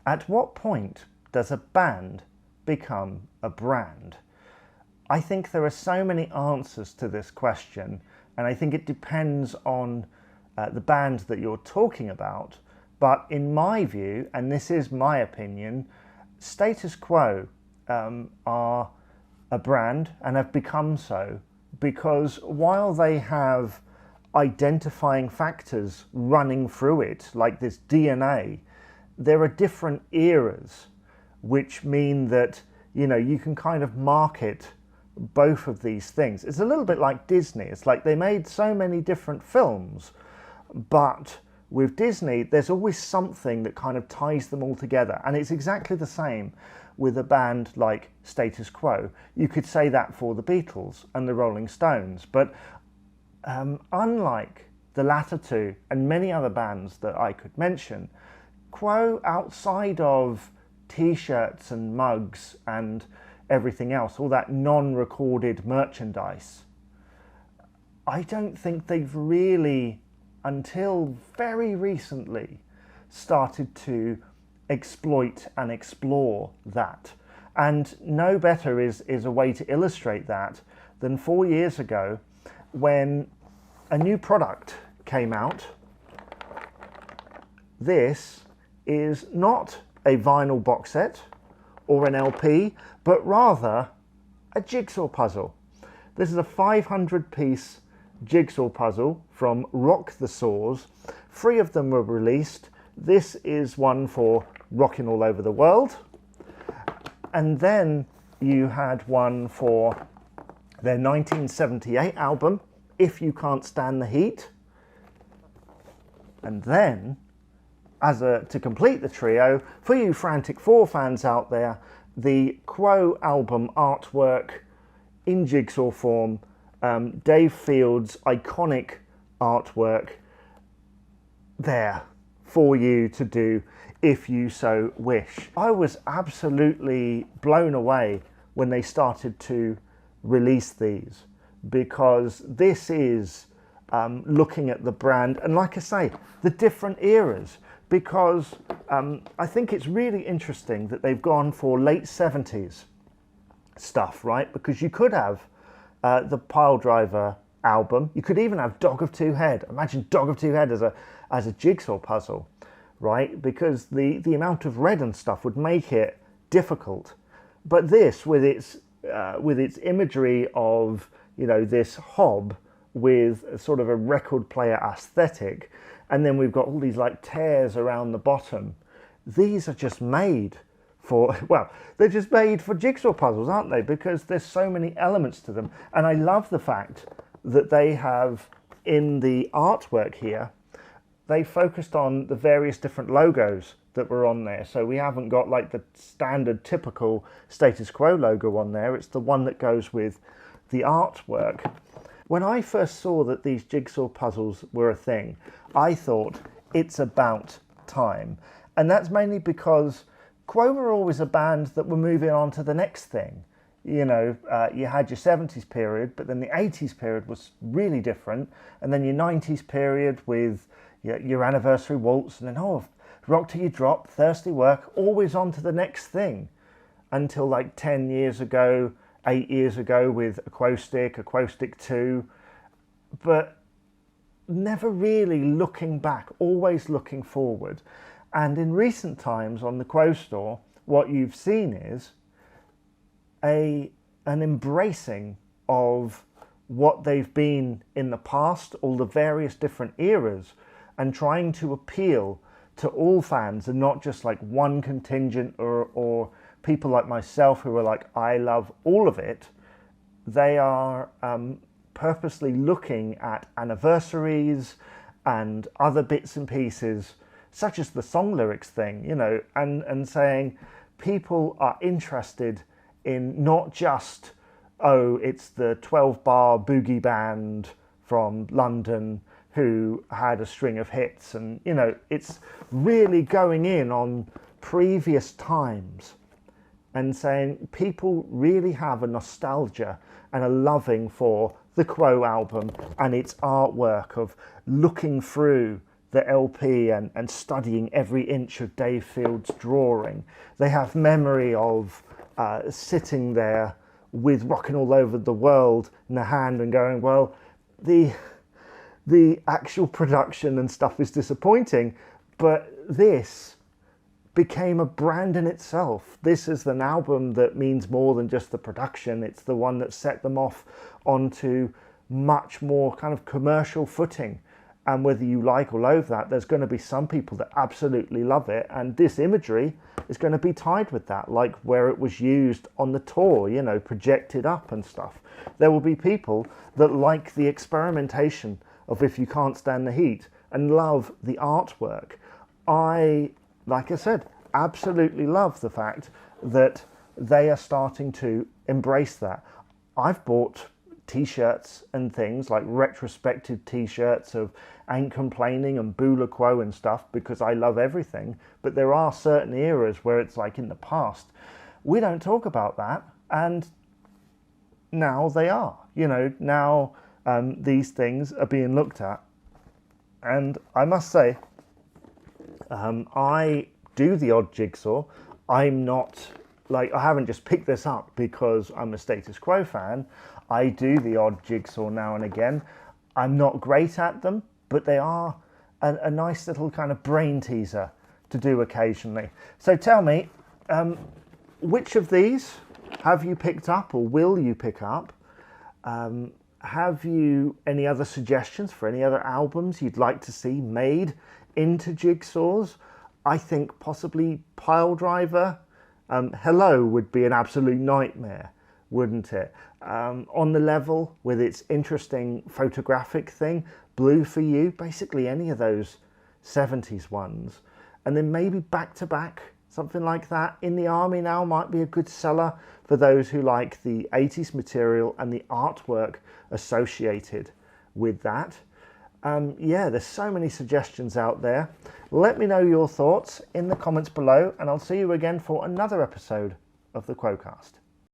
At what point does a band become a brand? I think there are so many answers to this question, and I think it depends on the band that you're talking about. But in my view, and this is my opinion, Status Quo are a brand and have become so because while they have identifying factors running through it, like this DNA, there are different eras, which mean that, you know, you can kind of market both of these things. It's a little bit like Disney. It's like they made so many different films, but with Disney, there's always something that kind of ties them all together. And it's exactly the same with a band like Status Quo. You could say that for the Beatles and the Rolling Stones, but unlike the latter two and many other bands that I could mention, Quo, outside of t-shirts and mugs and everything else, all that non-recorded merchandise, I don't think they've really, until very recently, started to exploit and explore that. And no better is a way to illustrate that than 4 years ago when a new product came out. This is not a vinyl box set or an LP, but rather a jigsaw puzzle. This is a 500-piece jigsaw puzzle from Rock the Saws. 3 of them were released. This is one for Rockin' all over the world. And then you had one for their 1978 album, If You Can't Stand the Heat. And then, to complete the trio, for you Frantic 4 fans out there, the Quo album artwork in jigsaw form, Dave Field's iconic artwork there for you to do if you so wish. I was absolutely blown away when they started to release these, because this is looking at the brand and, like I say, the different eras, because I think it's really interesting that they've gone for late 70s stuff, right? Because you could have the Piledriver album, you could even have Dog of Two Head. Imagine Dog of Two Head as a jigsaw puzzle, right? Because the amount of red and stuff would make it difficult. But this, with its imagery of, you know, this hob with a sort of a record player aesthetic, and then we've got all these like tears around the bottom. These are just made for, well, they're just made for jigsaw puzzles, aren't they? Because there's so many elements to them. And I love the fact that they have, in the artwork here, they focused on the various different logos that were on there. So we haven't got like the standard typical Status Quo logo on there. It's the one that goes with the artwork. When I first saw that these jigsaw puzzles were a thing, I thought it's about time. And that's mainly because Quo were always a band that were moving on to the next thing. You know, you had your 70s period, but then the 80s period was really different. And then your 90s period with your Anniversary Waltz, and then, oh, Rock Till You Drop, Thirsty Work, always on to the next thing. Until like 10 years ago, 8 years ago with Quo Stick 2. But never really looking back, always looking forward. And in recent times on the Quo store, what you've seen is an embracing of what they've been in the past, all the various different eras, and trying to appeal to all fans and not just like one contingent or people like myself who are like, I love all of it. They are purposely looking at anniversaries and other bits and pieces, such as the song lyrics thing, you know, and saying people are interested in not just, oh, it's the 12-bar boogie band from London who had a string of hits, and, you know, it's really going in on previous times and saying people really have a nostalgia and a loving for the Quo album and its artwork of looking through the LP and studying every inch of Dave Field's drawing. They have memory of sitting there with Rockin' All Over the World in the hand and going, well, the actual production and stuff is disappointing, but this became a brand in itself. This is an album that means more than just the production. It's the one that set them off onto much more kind of commercial footing. And whether you like or loathe that, there's going to be some people that absolutely love it. And this imagery is going to be tied with that, like where it was used on the tour, you know, projected up and stuff. There will be people that like the experimentation of If You Can't Stand the Heat and love the artwork. Like I said, absolutely love the fact that they are starting to embrace that. I've bought t-shirts and things like retrospective t-shirts of Ain't Complaining and Bula Quo and stuff because I love everything, but there are certain eras where it's like in the past we don't talk about that, and now they are, you know, now these things are being looked at. And I must say, I do the odd Jigsaw. I'm not, like, I haven't just picked this up because I'm a Status Quo fan. I do the odd Jigsaw now and again. I'm not great at them, but they are a nice little kind of brain teaser to do occasionally. So tell me, which of these have you picked up or will you pick up? Have you any other suggestions for any other albums you'd like to see made into Jigsaws? I think possibly Piledriver. Hello would be an absolute nightmare, wouldn't it? On the Level, with its interesting photographic thing. Blue for You, basically any of those 70s ones. And then maybe Back to Back, something like that. In the Army Now might be a good seller for those who like the 80s material and the artwork associated with that. Yeah, there's so many suggestions out there. Let me know your thoughts in the comments below, and I'll see you again for another episode of the Quo-Cast.